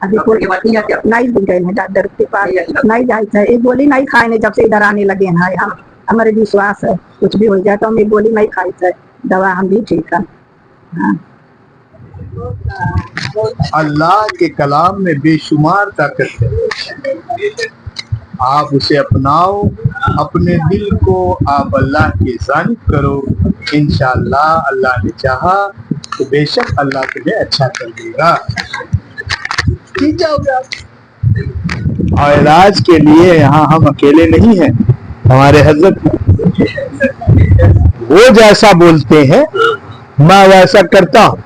नहीं गए हैं डॉक्टर के पास, नहीं जाए। एक गोली नहीं खाए ने जब से इधर आने लगे हैं। हम हमारे विश्वास है कुछ भी हो जाए तो हम एक गोली नहीं खाई थे, दवा हम भी ठीक है। हाँ। अल्लाह के कलाम में बेशुमार ताकत है, आप उसे अपनाओ, अपने दिल को आप अल्लाह की जानिब करो। इंशाअल्लाह अल्लाह ने चाहा तो बेशक अल्लाह तुम्हें अच्छा कर देगा। ठीक जाओगे आप। और इलाज के लिए यहाँ हम अकेले नहीं हैं, हमारे हजरत वो जैसा बोलते हैं मैं वैसा करता हूँ।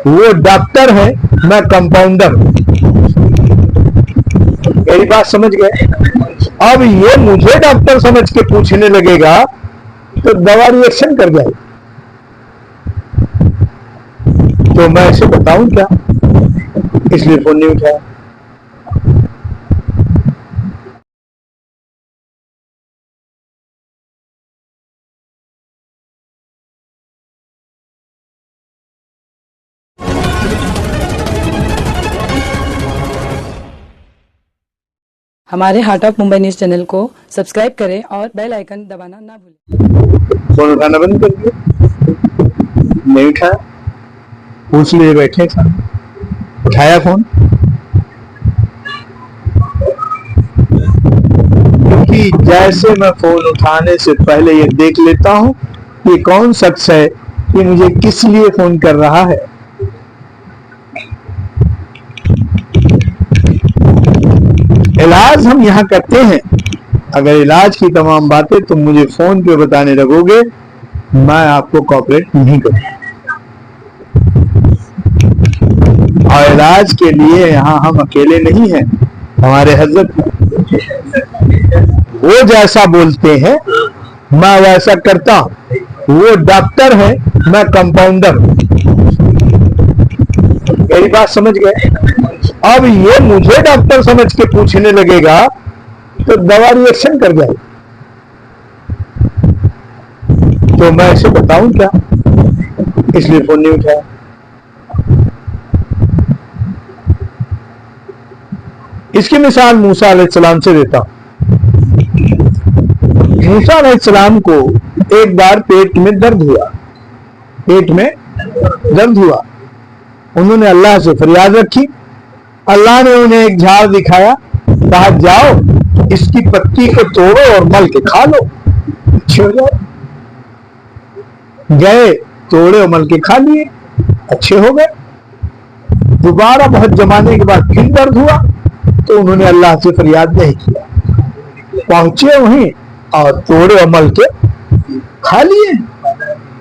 वो डॉक्टर है, मैं कंपाउंडर। मेरी बात समझ गए? अब ये मुझे डॉक्टर समझ के पूछने लगेगा तो दवा रिएक्शन कर जाएगी। तो मैं इसे बताऊं क्या, इसलिए फोन नहीं उठाया। हमारे heart of Mumbai news channel को सब्सक्राइब करें और बेल आइकन दबाना ना भूलें। फोन उठाना बंद कर दिया, नहीं उठाया, पूछ लिए बैठे थे, उठाया फोन। क्योंकि जैसे मैं फोन उठाने से पहले ये देख लेता हूं कि कौन शख्स है कि मुझे किस लिए फोन कर रहा है। इलाज हम यहाँ करते हैं, अगर इलाज की तमाम बातें तुम मुझे फोन पे बताने लगोगे मैं आपको कोऑपरेट नहीं करूंगा। और इलाज के लिए यहाँ हम अकेले नहीं हैं, हमारे हजरत वो जैसा बोलते हैं मैं वैसा करता हूँ। वो डॉक्टर है, मैं कंपाउंडर। मेरी बात समझ गए? अब ये मुझे डॉक्टर समझ के पूछने लगेगा तो दवा रिएक्शन कर जाएगी। तो मैं इसे बताऊं क्या, इसलिए फोन नहीं उठाया। इसकी मिसाल मूसा अलैहिस्सलाम से देता हूं। मूसा अलैहिस्सलाम को एक बार पेट में दर्द हुआ, उन्होंने अल्लाह से फरियाद रखी। अल्लाह ने उन्हें एक झाड़ दिखाया, कहा जाओ इसकी पत्ती को तोड़ो और मल के खा लो, अच्छे हो जाओ। गए, तोड़े और मल के खा लिए, अच्छे हो गए। दोबारा बहुत जमाने के बाद फिर दर्द हुआ तो उन्होंने अल्लाह से फरियाद नहीं किया, पहुंचे वहीं और तोड़े और मल के खा लिए,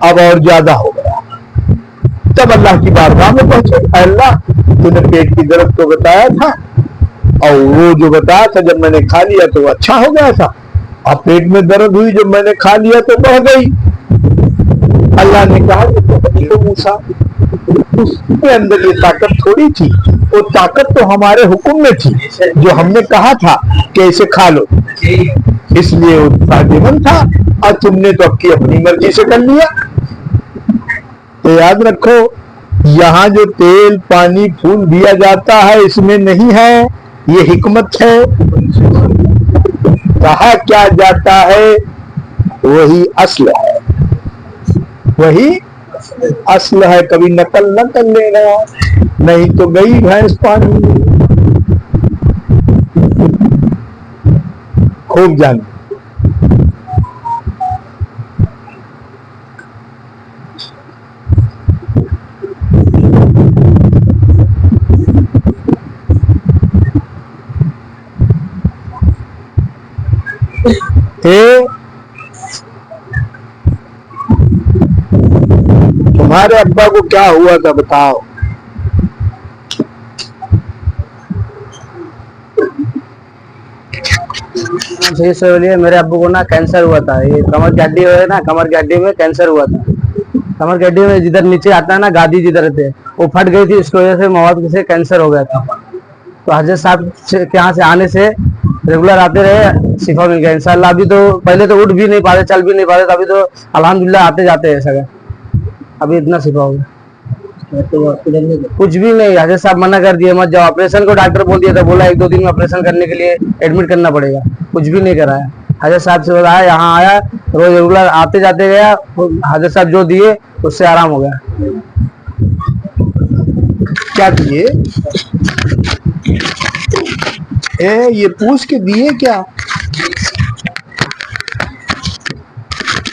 अब और ज्यादा हो गया। तब अल्लाह की बारगाह में पहुंचे, अल्लाह तूने पेट की दर्द तो बताया था और वो जो बताया था जब मैंने खा लिया तो अच्छा हो गया था, अब पेट में दर्द हुई जब मैंने खा लिया तो बढ़ गई। अल्लाह ने कहा तो मूसा उसके अंदर ये ताकत थोड़ी थी, वो ताकत तो हमारे हुक्म में थी जो हमने कहा था कि इसे खा लो, इसलिए वो फायदेमंद था और तुमने तो अपनी मर्जी से कर लिया। तो याद रखो, यहाँ जो तेल पानी फूल दिया जाता है इसमें नहीं है, ये हिकमत है। कहा क्या जाता है वही असल है, वही असल है, कभी नकल न कर लेना, नहीं तो गई भैंस पानी में। खूब जान। तुम्हारे अब्बा को क्या हुआ था बताओ? सही से बोलिए। मेरे अब्बू को ना कैंसर हुआ था, ये कमर की हड्डी है ना, कमर की हड्डी में कैंसर हुआ था। कमर की हड्डी में जिधर नीचे आता है ना, गादी जिधर थे वो फट गई थी, इसकी वजह से मौत से कैंसर हो गया था। तो हजरत साहब के यहाँ से आने से रेगुलर आते रहे, शिफा मिल गया इंशाल्लाह। अभी तो पहले तो उठ भी नहीं पाते, चल भी नहीं पाते, अभी तो अल्हम्दुलिल्लाह आते जाते हैं सगा, अभी इतना शिफा हो गया। तो हॉस्पिटल में कुछ भी नहीं, हाजिर साहब मना कर दिए मत जाओ। ऑपरेशन को डॉक्टर बोल दिया था, बोला 1-2 दिन में ऑपरेशन करने के लिए एडमिट करना पड़ेगा। कुछ भी नहीं कराया। हाजिर साहब से बताया, यहाँ आया, रोज रेगुलर आते जाते गया, हाजिर साहब जो दिए उससे आराम हो गया। क्या दिए? ये पूछ के दिए क्या?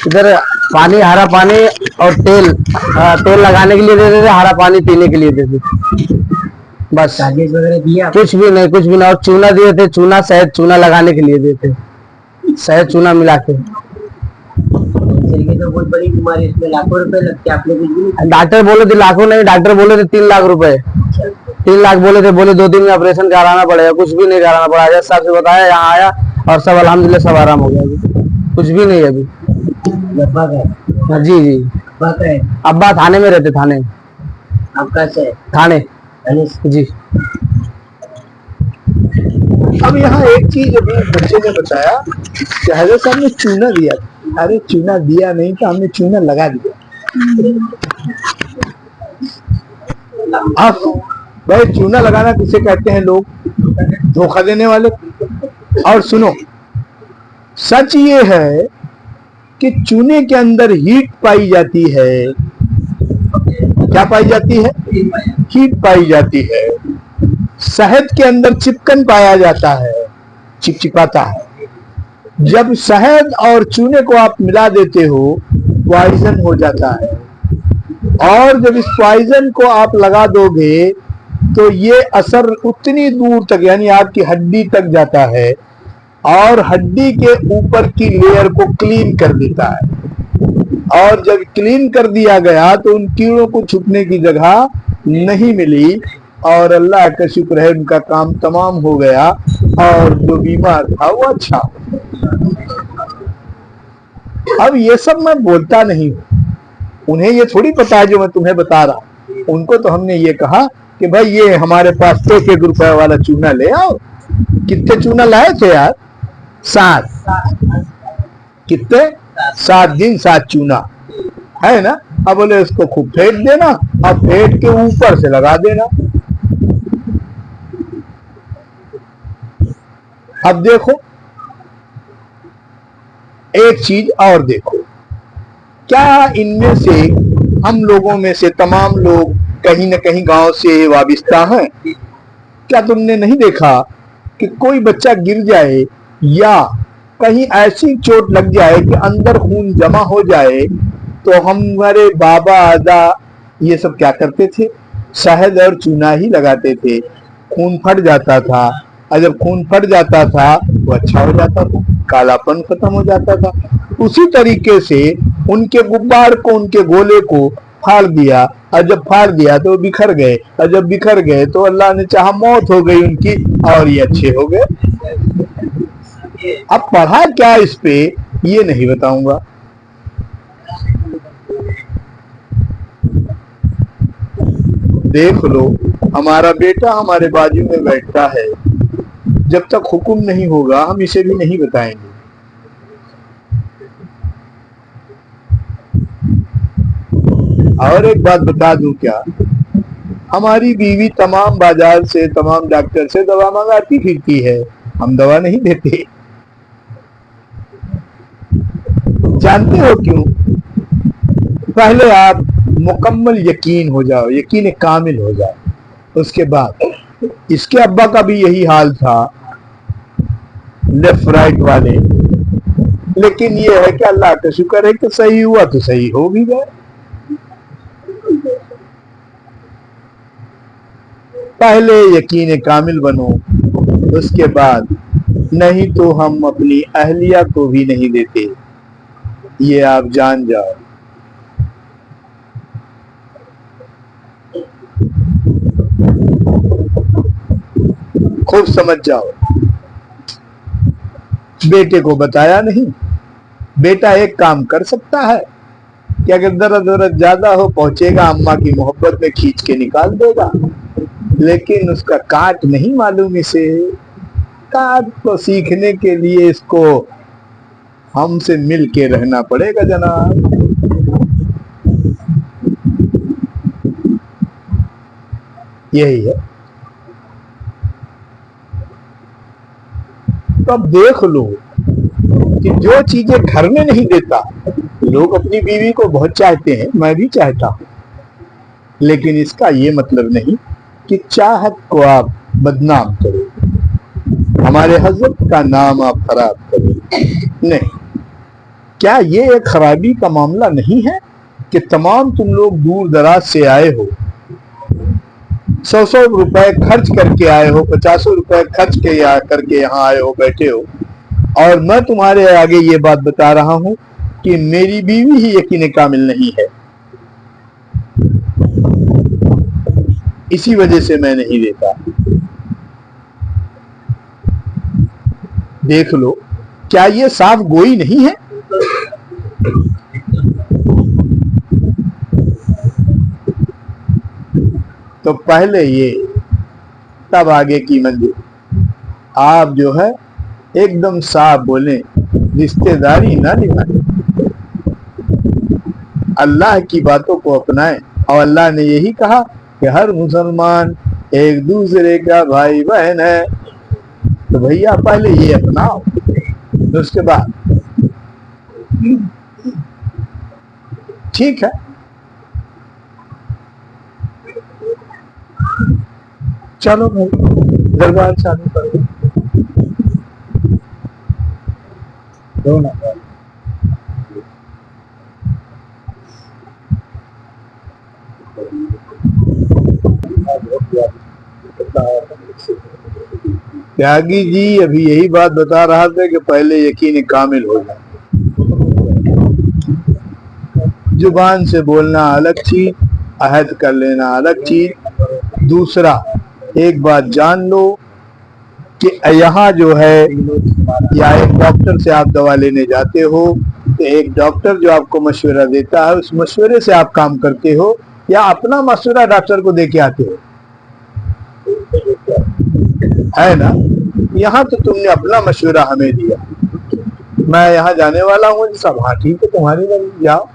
इधर पानी, हरा पानी और तेल लगाने के लिए देते थे, हरा पानी पीने के लिए देते थे, बस। चार्जेस वगैरह दिया? कुछ भी नहीं, कुछ भी नहीं। और चूना दिए थे, चूना, शहद चूना लगाने के लिए देते, शहद चूना मिला के। तो बहुत बड़ी बीमारी, इसमें लाखों रुपए लगते हैं। आपने कुछ भी? डॉक्टर बोले थे लाखों नहीं, डॉक्टर बोले थे 3 लाख रुपए। 3 लाख बोले थे, बोले 2 दिन में ऑपरेशन कराना पड़ेगा। कुछ भी नहीं कराना पड़ा। हाजिर साहब से बताया, यहाँ आया और सब अल्हम्दुलिल्लाह सब आराम हो गया। अभी कुछ भी नहीं है अभी। जी जी, अब्बा थाने में रहते, थाने। आपका से थाने जी। अब यहाँ एक चीज अभी बच्चे ने बताया कि हजरत साहब ने चूना दिया। अरे चूना दिया नहीं था, हमने चूना लगा दिया। अब भाई चूना लगाना किसे कहते हैं लोग? धोखा देने वाले। और सुनो, सच ये है कि चूने के अंदर हीट पाई जाती है। क्या पाई जाती है? हीट पाई जाती है। शहद के अंदर चिपकन पाया जाता है, चिपचिपाता है। जब शहद और चूने को आप मिला देते हो, पॉइजन हो जाता है। और जब इस पॉइजन को आप लगा दोगे तो ये असर उतनी दूर तक, यानी आपकी हड्डी तक जाता है और हड्डी के ऊपर की लेयर को क्लीन कर देता है। और जब क्लीन कर दिया गया तो उन कीड़ों को छुपने की जगह नहीं मिली और अल्लाह का शुक्र है उनका काम तमाम हो गया और जो बीमार था वो अच्छा। अब ये सब मैं बोलता नहीं हूं, उन्हें ये थोड़ी पता है जो मैं तुम्हें बता रहा हूं। उनको तो हमने ये कहा कि भाई ये हमारे पास 1 रुपए वाला चूना ले आओ। कितने चूना लाए थे यार? 7। कितने? 7 दिन 7 चूना है ना। अब बोले इसको खूब फेंट देना, अब फेंट के ऊपर से लगा देना। अब देखो एक चीज और देखो, क्या इनमें से हम लोगों में से तमाम लोग कहीं न कहीं गांव से वाबिस्ता हैं? क्या तुमने नहीं देखा कि कोई बच्चा गिर जाए या कहीं ऐसी चोट लग जाए कि अंदर खून जमा हो जाए तो हमारे बाबा दादा ये सब क्या करते थे? शहद और चूना ही लगाते थे। खून फट जाता था, और जब खून फट जाता था वो अच्छा हो जाता था, कालापन खत्म हो जाता था। उसी तरीके से उनके गुब्बार को, उनके गोले को फाड़ दिया, और जब फाड़ दिया तो बिखर गए, और जब बिखर गए तो अल्लाह ने चाहा मौत हो गई उनकी और ये अच्छे हो गए। अब पढ़ा क्या इस पे ये नहीं बताऊंगा। देख लो, हमारा बेटा हमारे बाजू में बैठता है, जब तक हुक्म नहीं होगा हम इसे भी नहीं बताएंगे। और एक बात बता दूं क्या, हमारी बीवी तमाम बाजार से, तमाम डॉक्टर से दवा मंगाती फिरती है, हम दवा नहीं देते। जानते हो क्यों? पहले आप मुकम्मल यकीन हो जाओ, यकीन कामिल हो जाओ, उसके बाद। इसके अब्बा का भी यही हाल था, लेफ्ट राइट वाले। लेकिन ये है कि अल्लाह का शुक्र है कि सही हुआ तो सही हो भी गए। पहले यकीन कामिल बनो, उसके बाद। नहीं तो हम अपनी अहलिया को भी नहीं देते, ये आप जान जाओ। खूब समझ जाओ। बेटे को बताया नहीं। बेटा एक काम कर सकता है कि अगर दर्द ज्यादा हो, पहुंचेगा अम्मा की मोहब्बत में खींच के निकाल देगा, लेकिन उसका काट नहीं मालूम इसे। काट को सीखने के लिए इसको हमसे मिल के रहना पड़ेगा जनाब। यही है। तो अब देख लो कि जो चीजें घर में नहीं देता, लोग अपनी बीवी को बहुत चाहते हैं, मैं भी चाहता हूं, लेकिन इसका ये मतलब नहीं कि चाहत को आप बदनाम करो, हमारे हजरत का नाम आप खराब करो। नहीं, क्या ये एक खराबी का मामला नहीं है कि तमाम तुम लोग दूर दराज से आए हो, 100 रुपए खर्च करके आए हो, 50 रुपए खर्च करके यहाँ आए हो, बैठे हो, और मैं तुम्हारे आगे ये बात बता रहा हूं कि मेरी बीवी ही यकीन कामिल नहीं है, इसी वजह से मैं नहीं देता। देख लो, क्या ये साफ गोई नहीं है? तो पहले ये, तब आगे की मंजिल। आप जो है एकदम साफ बोले, रिश्तेदारी ना निभाए, अल्लाह की बातों को अपनाएं। और अल्लाह ने यही कहा कि हर मुसलमान एक दूसरे का भाई बहन है। तो भैया पहले ये अपनाओ, तो उसके बाद ठीक है। चलो भाई, दरबार चालू करो। त्यागी जी अभी यही बात बता रहा था कि पहले यकीन कामिल हो जाए। जुबान से बोलना अलग चीज, अहद कर लेना अलग चीज। दूसरा, एक बात जान लो कि यहाँ जो है, या एक डॉक्टर से आप दवा लेने जाते हो तो एक डॉक्टर जो आपको मशवरा देता है, उस मशवरे से आप काम करते हो, या अपना मशवरा डॉक्टर को दे के आते हो, है ना? यहाँ तो तुमने अपना मशवरा हमें दिया, मैं यहाँ जाने वाला हूँ साहब, हाँ ठीक है, तुम्हारी मर्जी, जाओ।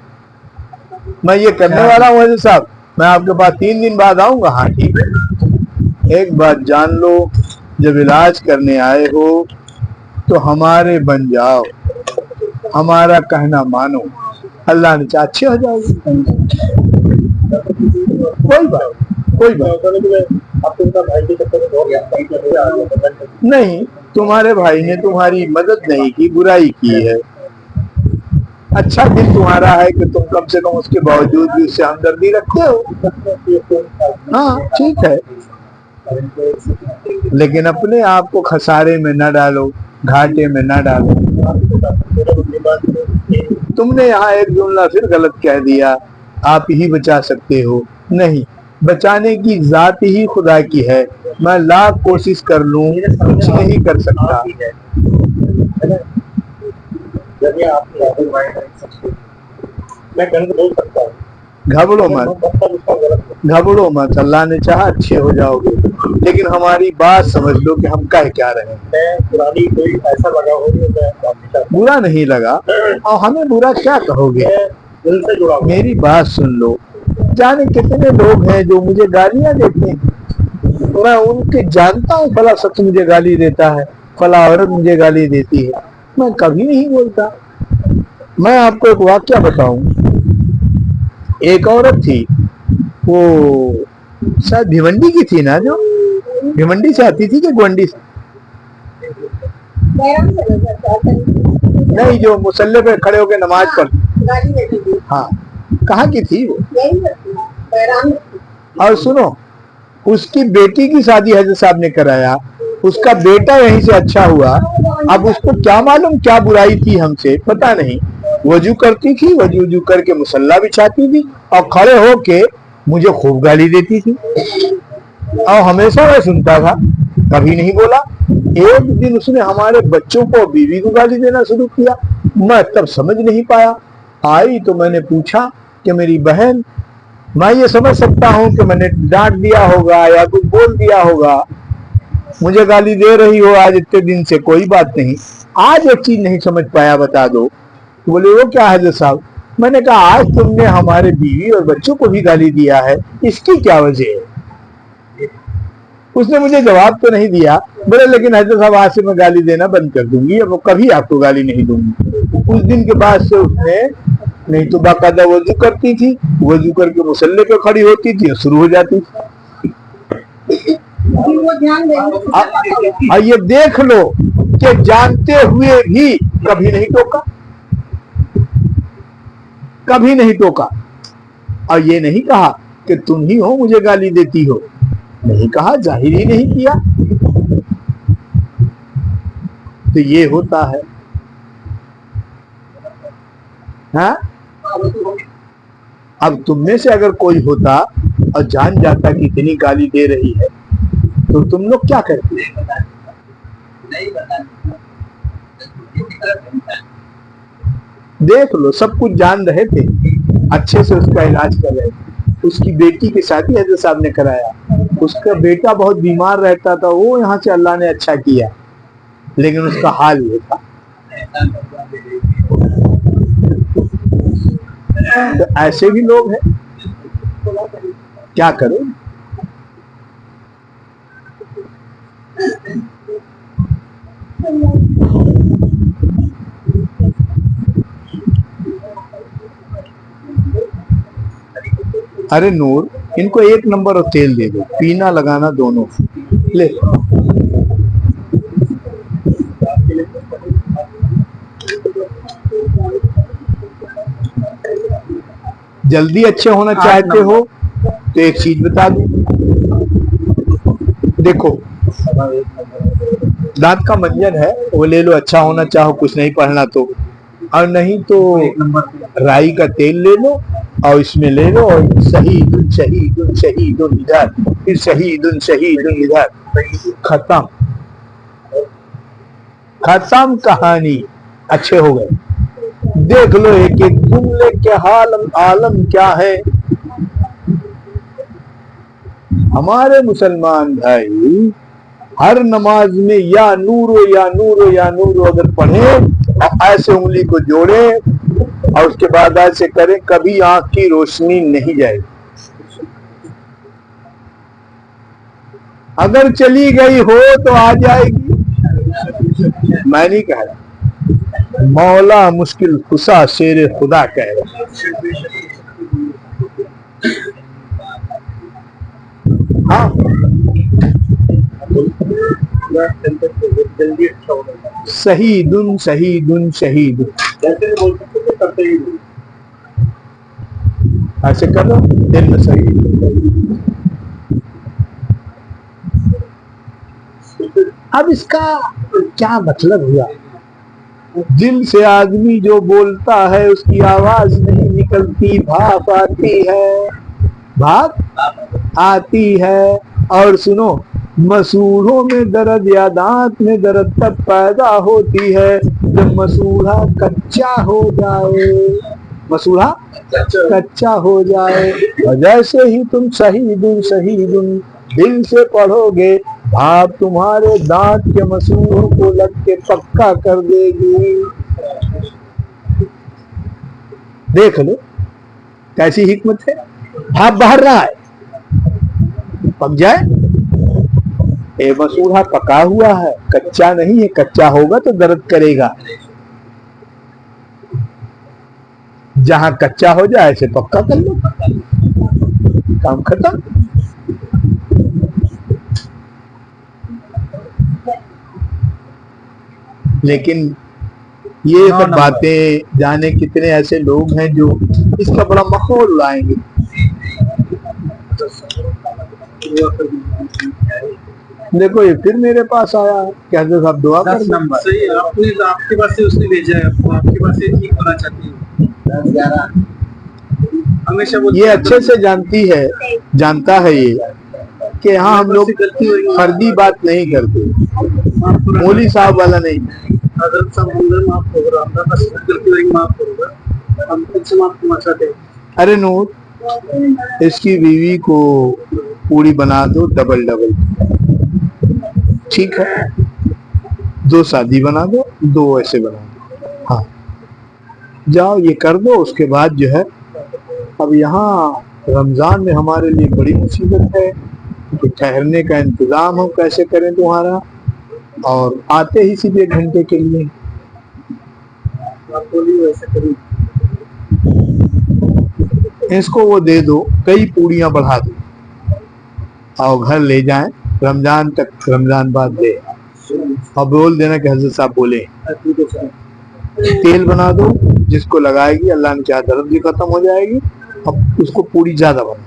मैं ये करने वाला हूँ साहब, मैं आपके पास 3 दिन बाद आऊंगा, हाँ ठीक है। एक बात जान लो, जब इलाज करने आए हो तो हमारे बन जाओ, हमारा कहना मानो, अल्लाह ने चाहा अच्छे हो जाओगे। कोई बात नहीं, तुम्हारे भाई ने तुम्हारी मदद नहीं की, बुराई की है। अच्छा दिल तुम्हारा है कि तुम कम से कम उसके बावजूद भी उससे हमदर्दी रखते हो। हाँ ठीक है, लेकिन अपने आप को खसारे में न डालो, घाटे में न डालो। तुमने यहाँ एक जुमला फिर गलत कह दिया, आप ही बचा सकते हो। नहीं, बचाने की जात ही खुदा की है, मैं लाख कोशिश कर लूं कुछ नहीं कर सकता। घबरो मत, अल्लाह ने चाहा अच्छे हो जाओगे, लेकिन हमारी बात समझ लो कि हम कह क्या रहे हैं। कोई ऐसा लगा हो बुरा नहीं लगा, और हमें बुरा क्या कहोगे? मेरी बात सुन लो, जाने कितने लोग हैं जो मुझे गालियां देते हैं, मैं उनके जानता हूँ, फला शख्स मुझे गाली देता है, फला औरत मुझे गाली देती है, मैं कभी नहीं बोलता। मैं आपको एक वाक्या बताऊं, एक औरत थी, वो शायद भिवंडी की थी ना, जो भिवंडी से आती थी कि गोंडी से, नहीं, जो मुसल्ले पे खड़े होकर नमाज पढ़ती, हाँ, कहाँ की थी वो? और सुनो, उसकी बेटी की शादी हजरत साहब ने कराया, उसका बेटा यहीं से अच्छा हुआ। अब उसको क्या मालूम क्या बुराई थी हमसे, पता नहीं। वजू करती थी, वजू करके मुसल्ला बिछाती थी और खड़े होके मुझे खूब गाली देती थी, और हमेशा मैं सुनता था, कभी नहीं बोला। एक दिन उसने हमारे बच्चों को, बीवी को गाली देना शुरू किया। मैं तब समझ नहीं पाया, आई तो मैंने पूछा कि मेरी बहन, मैं ये समझ सकता हूँ कि मैंने डांट दिया होगा या कुछ बोल दिया होगा, मुझे गाली दे रही हो आज इतने दिन से, कोई बात नहीं, आज एक चीज नहीं समझ पाया, बता दो। बोले वो क्या है साहब? मैंने कहा आज तुमने हमारे बीवी और बच्चों को भी गाली दिया है, इसकी क्या वजह है? उसने मुझे जवाब तो नहीं दिया, बोले लेकिन हजरत साहब आज से मैं गाली देना बंद कर दूंगी, अब कभी आपको गाली नहीं दूंगी। उस दिन के बाद से उसने, नहीं तो बाकायदा वजू करती थी, वजू करके मुसल्ले पे खड़ी होती थी और शुरू हो जाती थी। और ये देख लो कि जानते हुए भी कभी नहीं टोका, कभी नहीं टोका। और ये नहीं कहा कि तुम ही हो मुझे गाली देती हो, नहीं कहा, जाहिर ही नहीं किया। तो ये होता है। हाँ, अब तुम में से अगर कोई होता और जान जाता कि इतनी गाली दे रही है तो तुम लोग क्या करते? देख लो, सब कुछ जान रहे थे, अच्छे से उसका इलाज कर रहे थे। उसकी बेटी की शादी हजरत साहब ने कराया, उसका बेटा बहुत बीमार रहता था, वो यहाँ से अल्लाह ने अच्छा किया, लेकिन उसका हाल ये था। तो ऐसे भी लोग हैं, क्या करो। अरे नूर, इनको 1 नंबर और तेल दे दो, पीना लगाना दोनों ले। जल्दी अच्छे होना चाहते हो तो एक चीज बता दो, देखो दांत का मंजन है वो ले लो, अच्छा होना चाहो, कुछ नहीं पढ़ना तो, और नहीं तो राई का तेल ले लो और इसमें ले लो, और शहीदुन शहीदुन शहीदुन इधर, फिर शहीदुन शहीदुन इधर, खत्म खत्म कहानी, अच्छे हो गए। देख लो एक एक जुमले के हाल आलम क्या है। हमारे मुसलमान भाई हर नमाज में या नूरो या नूरो या नूरो अगर पढ़े और ऐसे उंगली को जोड़े और उसके बाद ऐसे करें, कभी आंख की रोशनी नहीं जाएगी। अगर चली गई हो तो आ जाएगी, मैं नहीं कह रहा, मौला मुश्किल खुशा शेर खुदा कह रहा। हाँ, शहीदुन शहीदुन शहीद, ऐसे कर लो, दिल में शहीद। अब इसका क्या मतलब हुआ? दिल से आदमी जो बोलता है उसकी आवाज नहीं निकलती, भाप आती है, भाप आती है। और सुनो, मसूड़ों में दर्द या दांत में दर्द तब पैदा होती है जब मसूड़ा कच्चा हो जाए, मसूड़ा कच्चा हो जाए। और जैसे ही तुम शहीदुन शहीदुन दिल से पढ़ोगे, भाप तुम्हारे दांत के मसूड़ों को लग के पक्का कर देगी। देख लो कैसी हिकमत है, भाप बाहर रहा है, पक जाए। ये मसूड़ा पका हुआ है, कच्चा नहीं है, कच्चा होगा तो दर्द करेगा। जहां कच्चा हो जाए ऐसे पक्का कर लो, काम खत्म। लेकिन ये सब बातें जाने कितने ऐसे लोग हैं जो इसका बड़ा माहौल उड़ाएंगे। देखो ये फिर मेरे पास आया, कहते साहब दुआ कर। नंबर सही है, आपके पास से उसने भेजा है, आपके पास से ठीक होना चाहती है हमेशा। वो ये अच्छे से जानती है, जानता है ये कि हाँ हम लोग फर्जी बात नहीं करते, मौली साहब वाला नहीं। हजरत साहब माफ करो, आपका बस गलती हुई माफ करो, हम खुद से माफ करना चाहते हैं। अरे नूर, इसकी बीवी को पूरी बना दो डबल डबल, ठीक है, 2 शादी बना दो, 2 ऐसे बना दो। हाँ जाओ ये कर दो। उसके बाद जो है, अब यहाँ रमजान में हमारे लिए बड़ी मुसीबत है कि ठहरने का इंतजाम हम कैसे करें तुम्हारा, और आते ही सीधे 1 घंटे के लिए। आप बोलिए वैसे करिए। इसको वो दे दो, कई पूड़ियां बढ़ा दो और घर ले जाएं, रमजान तक, रमजान बाद दे। और बोल देना कि हजरत साहब बोले तेल बना दो, जिसको लगाएगी अल्लाह ने चाहा दर्द भी खत्म हो जाएगी। अब उसको पूरी ज्यादा बना दो।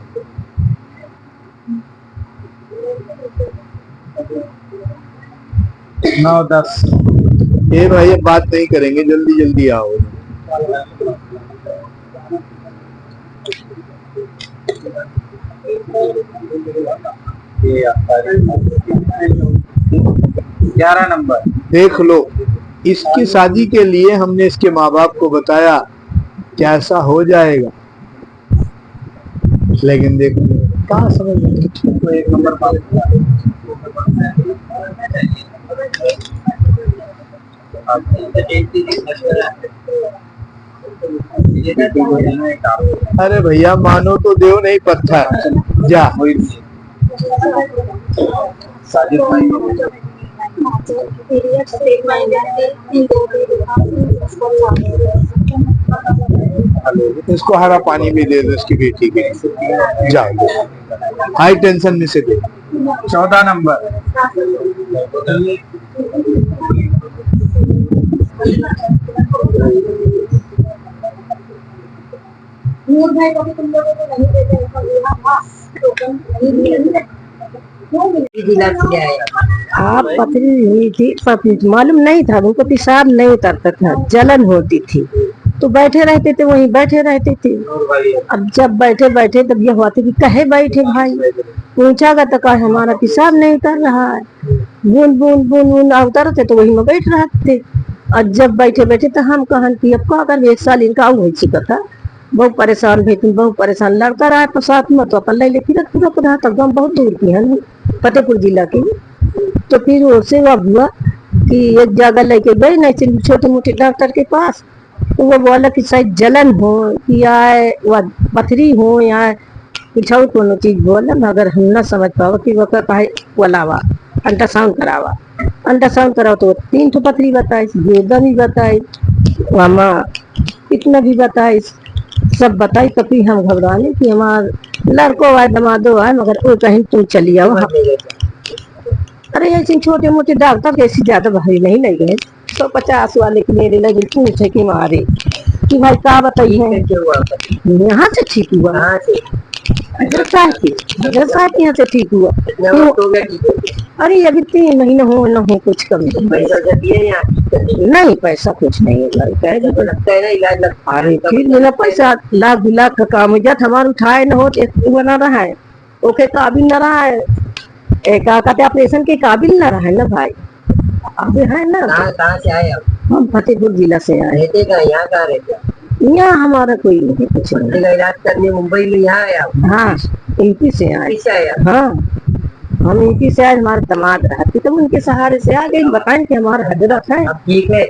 9-10 ये भाई अब बात नहीं करेंगे, जल्दी जल्दी आओ। ये आपका 11 नंबर। देख लो, इसकी शादी के लिए हमने इसके माँ बाप को बताया कैसा हो जाएगा, लेकिन देखो कहाँ समझ में। तो 1 नंबर अरे भैया मानो तो देव नहीं पत्थर जा। साजिद भाई इसको हरा पानी भी दे दो इसकी बेटी के, जाओ हाई टेंशन में से दे। 14 नंबर। आप पथरी हुई थी, मालूम नहीं था, उनको पेशाब नहीं उतरता था, जलन होती थी, तो बैठे रहते थे, वहीं बैठे रहते थे। अब जब बैठे बैठे तब यह हुआ था कि कहे बैठे भाई, पूछा गया तो कहा हमारा पेशाब नहीं उतर रहा है, बूंद बूंद बूंद बूंद उतरते तो वहीं में बैठ रहते थे। और जब बैठे बैठे तो हम कहन की अब क्या कर, 1 साल इनका हो चुका था, बहुत परेशान हुई थी, बहुत परेशाान। लड़का रहा तो साथ में तो अपन ले फिर रहा था, गाँव बहुत दूर की है फतेहपुर जिला की। तो फिर उससे वह हुआ कि एक जगह लेके गए नहीं छोटे मोटे डॉक्टर के पास, तो वो बोला कि शायद जलन हो या वह पथरी हो या कुछ और कोनो चीज बोला, मगर हम न समझ पावा कि वो कहे बोलावा अल्ट्रासाउंड करावा। अल्ट्रासाउंड कराओ तो 3 ठो पथरी बताई, गुर्दा भी बताई, वहाँ इतना भी बताई, सब बताई। तो फिर हम घबराने कि हमार लड़को है दमादो है, मगर वो कहीं तुम चली आओ। अरे ऐसे छोटे मोटे डॉक्टर कैसी ज्यादा भारी नहीं लगे, 150 वाले के मेरे लगे, पूछे कि मारे कि भाई क्या बताइए, यहाँ से ठीक हुआ, यहाँ से ठीक हुआ। अरे अभी 3 महीने हो न हो कुछ कम नहीं, पैसा कुछ नहीं है। अरे फिर मेरा पैसा लाख का काम हो जाता, हमारा उठाए न हो बना रहा है, ओके काबिल न रहा है, कहते ऑपरेशन के काबिल न रहा है ना भाई। अब है ना। कहाँ से आए आप? हम फतेहपुर जिला से आए। रहते का यहाँ कहाँ रहते? यहाँ हमारा कोई नहीं, कुछ नहीं। इलाज करने मुंबई में यहाँ आए आप? हाँ, यूपी से आए। हाँ, हम यूपी से आए, हमारे दामाद रहते तो उनके सहारे से आ गए। बताएं कि हमारा हजरत है। ठीक है,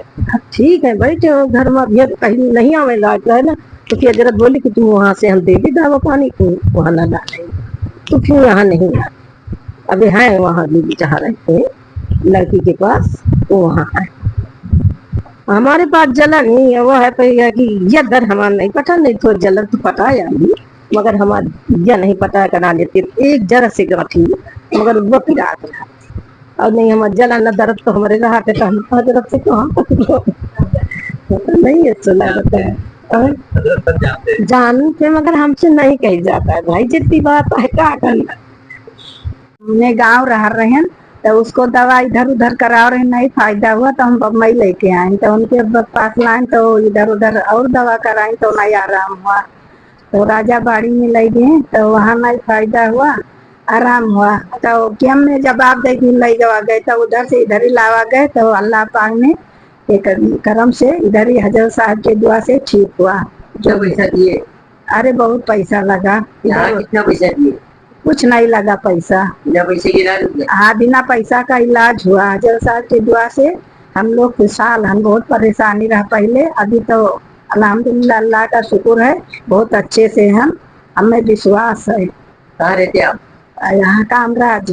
ठीक है, बैठे हो घर में, अभी कहीं नहीं आवे इलाज है ना। तो फिर हजरत बोले कि तुम वहाँ से हम दे दी दवा पानी को, वहाँ न लाए, तो फिर यहाँ नहीं आए। अभी है वहाँ बीबी जहाँ रहते हैं लड़की के पास, वो वहाँ है। हमारे पास जलन नहीं है, वो है कि यह दर हमारा नहीं पता, नहीं तो जलन तो पता है अभी, मगर हमारा यह नहीं पता करा लेते एक जरा से गाँठी, मगर वो पिरा रहा और नहीं हमारा जलन न दर्द तो हमारे रहा तो हम हजरत से कहाँ नहीं अच्छा लगता है, जानते मगर हमसे नहीं कही जाता है भाई, जितनी बात है क्या करना। हमने गांव रह रहे हैं तो उसको दवा इधर उधर करा रहे, नहीं फायदा हुआ तो हम बम्बई लेके आए, तो उनके पास लाए तो इधर उधर और दवा कराए तो नहीं आराम हुआ, तो राजा बाड़ी में ले गए तो वहाँ नहीं फायदा हुआ, आराम हुआ। तो क्या हमने जवाब दे के ले जवा गए, तो उधर से इधर ही लावा गए, तो अल्लाह पाक ने एक करम से इधर ही हजरत साहब के दुआ से ठीक हुआ। कितना पैसा दिए? अरे बहुत पैसा लगा। कितना पैसा दिए? कुछ नहीं लगा पैसा, बिना पैसे के इलाज? हाँ, बिना पैसा का इलाज हुआ हजरत साहब की दुआ से। हम लोग खुशहाल, हम बहुत परेशानी रहा पहले, अभी तो अल्हम्दुलिल्लाह अल्लाह का शुक्र है बहुत अच्छे से हम, हमें विश्वास है। कहाँ रहते आप? यहाँ कामराज,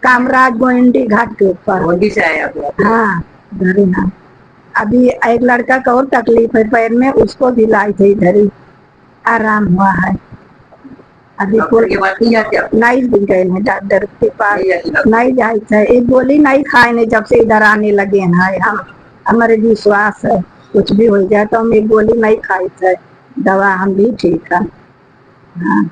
कामराज गोइंडी घाट के ऊपर। गोंडी से आए आप लोग? हाँ इधर ही। हाँ अभी एक लड़का को और तकलीफ है पैर में, उसको भी लाई थे इधर ही, आराम हुआ है। अभी डॉक्टर के पास नहीं जाते आप? नहीं भी गए हैं डॉक्टर के पास, नहीं जाए थे। एक गोली नहीं खाए ने जब से इधर आने लगे हैं। हम हमारे विश्वास है कुछ भी हो जाए तो हम एक गोली नहीं खाई थे, दवा हम भी ठीक है। हाँ